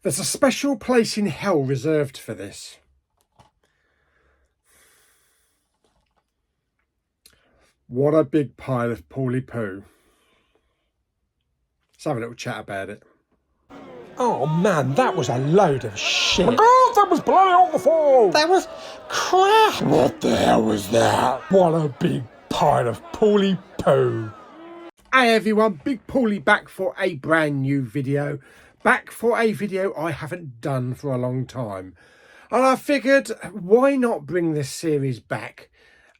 There's a special place in hell reserved for this. What a big pile of Pauly poo. Let's have a little chat about it. Oh man, that was a load of shit. My God, that was bloody awful! That was crap. What the hell was that? What a big pile of Pauly poo. Hey everyone, Big Pauly back for a brand new video. Back for a video I haven't done for a long time. And I figured, why not bring this series back?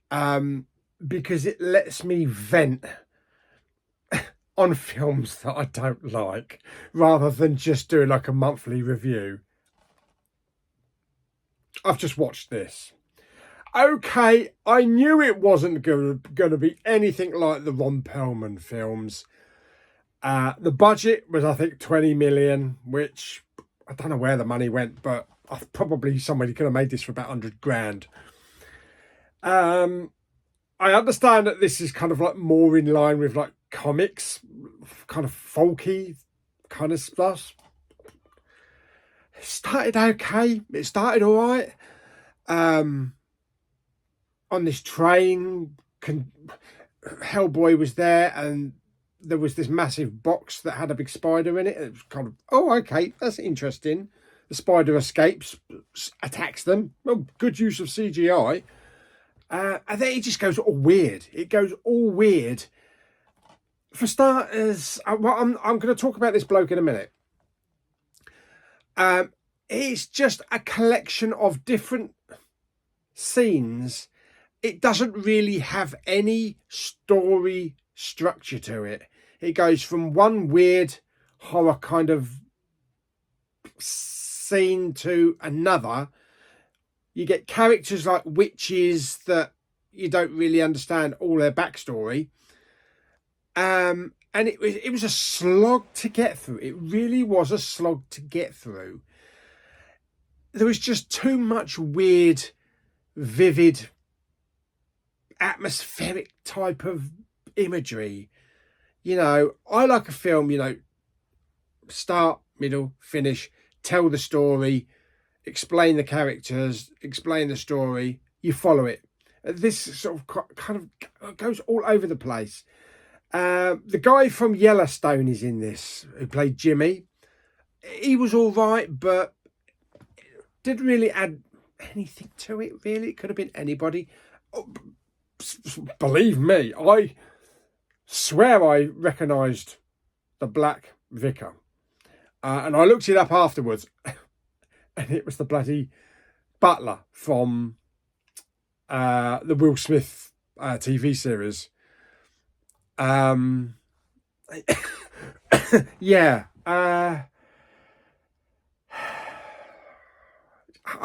Because it lets me vent on films that I don't like, rather than just doing like a monthly review. I've just watched this. Okay, I knew it wasn't going to be anything like the Ron Perlman films. The budget was, I think, 20 million, which I don't know where the money went, but probably somebody could have made this for about 100 grand. I understand that this is kind of like more in line with like comics, kind of folky kind of stuff. It started okay. It started all right. On this train, Hellboy was there, and there was this massive box that had a big spider in it. It was kind of, oh, okay, that's interesting. The spider escapes, attacks them. Well, good use of CGI. And then it just goes all weird. It goes all weird. For starters, well, I'm going to talk about this bloke in a minute. It's just a collection of different scenes. It doesn't really have any story structure to it. It goes from one weird horror kind of scene to another. You get characters like witches that you don't really understand all their backstory. And it was a slog to get through. It really was a slog to get through. There was just too much weird, vivid, atmospheric type of imagery. You know, I like a film, you know, start, middle, finish, tell the story, explain the characters, explain the story, you follow it. This sort of kind of goes all over the place. The guy from Yellowstone is in this, who played Jimmy. He was all right, but didn't really add anything to it, really. It could have been anybody. Oh, believe me, I swear I recognised the black vicar. And I looked it up afterwards. And it was the bloody butler from the Will Smith TV series. Yeah. I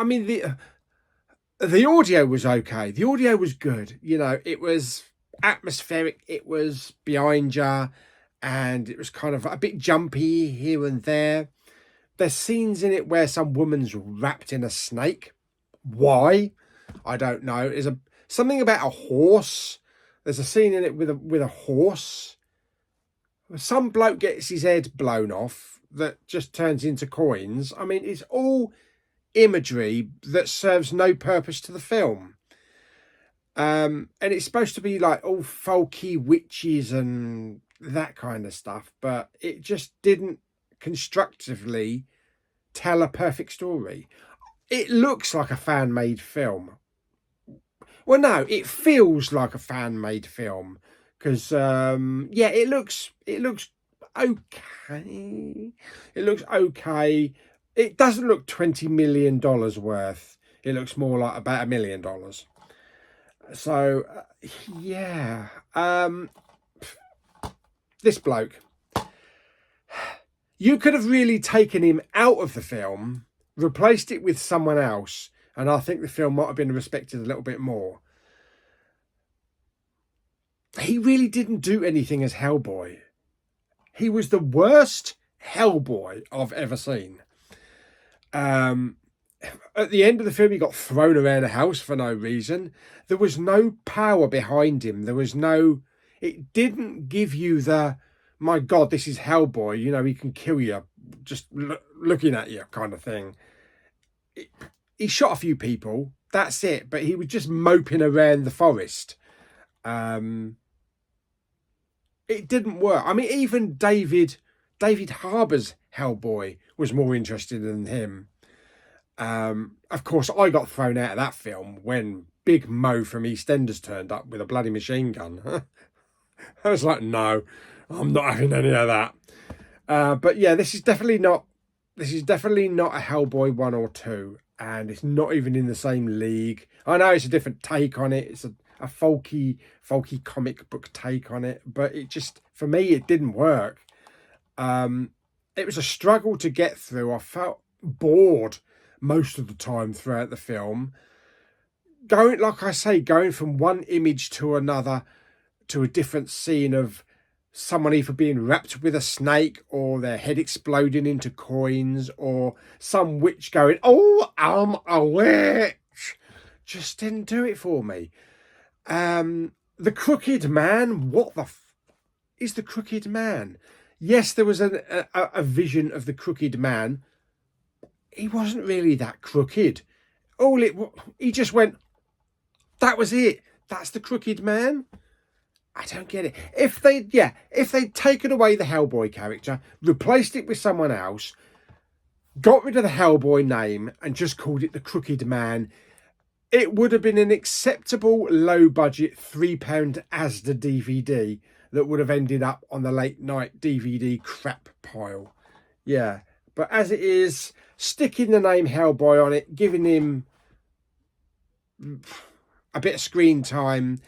mean, the audio was okay. The audio was good. You know, it was atmospheric. It was behind you. And it was kind of a bit jumpy here and there. There's scenes in it where some woman's wrapped in a snake. Why? I don't know. There's something about a horse. There's a scene in it with a horse. Some bloke gets his head blown off that just turns into coins. I mean, it's all imagery that serves no purpose to the film. And it's supposed to be like all folky witches and that kind of stuff, but it just didn't constructively tell a perfect story. It looks like a fan-made film. Well, no, it feels like a fan-made film because yeah, it looks okay. It looks okay. It doesn't look $20 million worth. It looks more like about $1 million. So yeah, this bloke, you could have really taken him out of the film, replaced it with someone else, and I think the film might have been respected a little bit more. He really didn't do anything as Hellboy. He was the worst Hellboy I've ever seen. At the end of the film, he got thrown around a house for no reason. There was no power behind him. There was no... It didn't give you the, my God, this is Hellboy. You know, he can kill you just looking at you kind of thing. He shot a few people, that's it, but he was just moping around the forest. It didn't work. I mean, even David Harbour's Hellboy was more interesting than him. Of course, I got thrown out of that film when Big Mo from EastEnders turned up with a bloody machine gun. I was like, no, I'm not having any of that. But yeah, this is definitely not a Hellboy 1 or 2, and it's not even in the same league. I know it's a different take on it. It's a folky comic book take on it, but it just, for me, it didn't work. It was a struggle to get through. I felt bored most of the time throughout the film. Like I say, going from one image to another, to a different scene of someone either being wrapped with a snake or their head exploding into coins, or some witch going, oh, I'm a witch. Just didn't do it for me. The Crooked Man, what the is the Crooked Man? Yes, there was a vision of the Crooked Man. He wasn't really that crooked. He just went, that was it. That's the Crooked Man. I don't get it. If they'd taken away the Hellboy character, replaced it with someone else, got rid of the Hellboy name and just called it the Crooked Man, it would have been an acceptable low-budget £3 Asda DVD that would have ended up on the late-night DVD crap pile. Yeah, but as it is, sticking the name Hellboy on it, giving him a bit of screen time,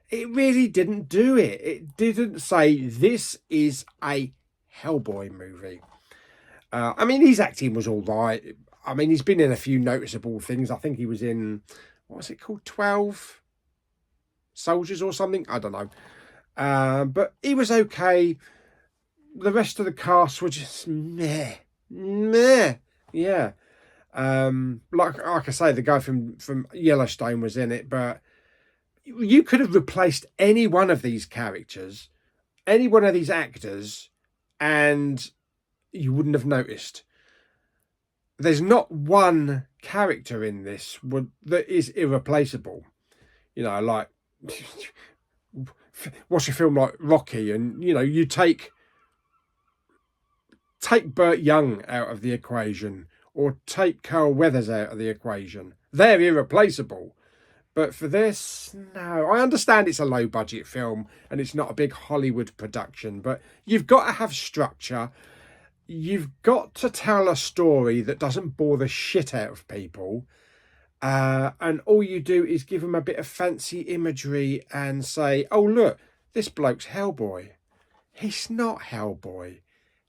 it really didn't do it. It didn't say, this is a Hellboy movie. I mean, his acting was all right. I mean, he's been in a few noticeable things. I think he was in, what was it called? 12 Soldiers or something? I don't know. But he was okay. The rest of the cast were just meh. Yeah. Like I say, the guy from Yellowstone was in it, but you could have replaced any one of these characters, any one of these actors, and you wouldn't have noticed. There's not one character in this that is irreplaceable. You know, like, watch a film like Rocky, and, you know, you take Burt Young out of the equation, or take Carl Weathers out of the equation. They're irreplaceable. But for this, no. I understand it's a low-budget film and it's not a big Hollywood production, but you've got to have structure. You've got to tell a story that doesn't bore the shit out of people. And all you do is give them a bit of fancy imagery and say, oh, look, this bloke's Hellboy. He's not Hellboy.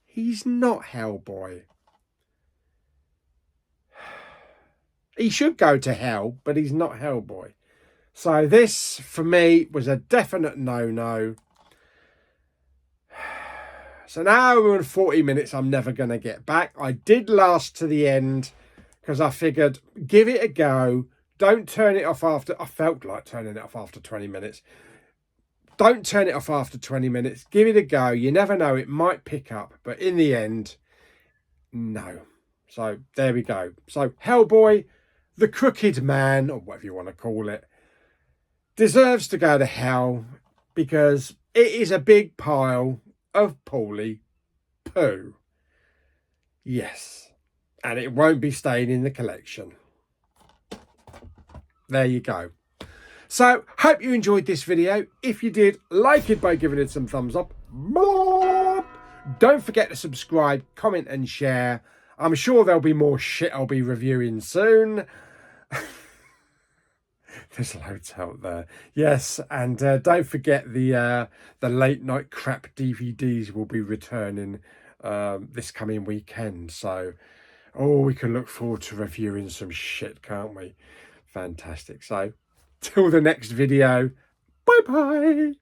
He's not Hellboy. He should go to hell, but he's not Hellboy. So this, for me, was a definite no-no. It's an hour and 40 minutes I'm never going to get back. I did last to the end because I figured, give it a go. Don't turn it off after... I felt like turning it off after 20 minutes. Don't turn it off after 20 minutes. Give it a go. You never know. It might pick up. But in the end, no. So there we go. So Hellboy, the Crooked Man, or whatever you want to call it, deserves to go to hell because it is a big pile of Pauly poo. Yes. And it won't be staying in the collection. There you go. So, hope you enjoyed this video. If you did, like it by giving it some thumbs up. Don't forget to subscribe, comment and share. I'm sure there'll be more shit I'll be reviewing soon. There's loads out there. Yes, and don't forget the late night crap DVDs will be returning this coming weekend. So, we can look forward to reviewing some shit, can't we? Fantastic. So, till the next video, bye-bye.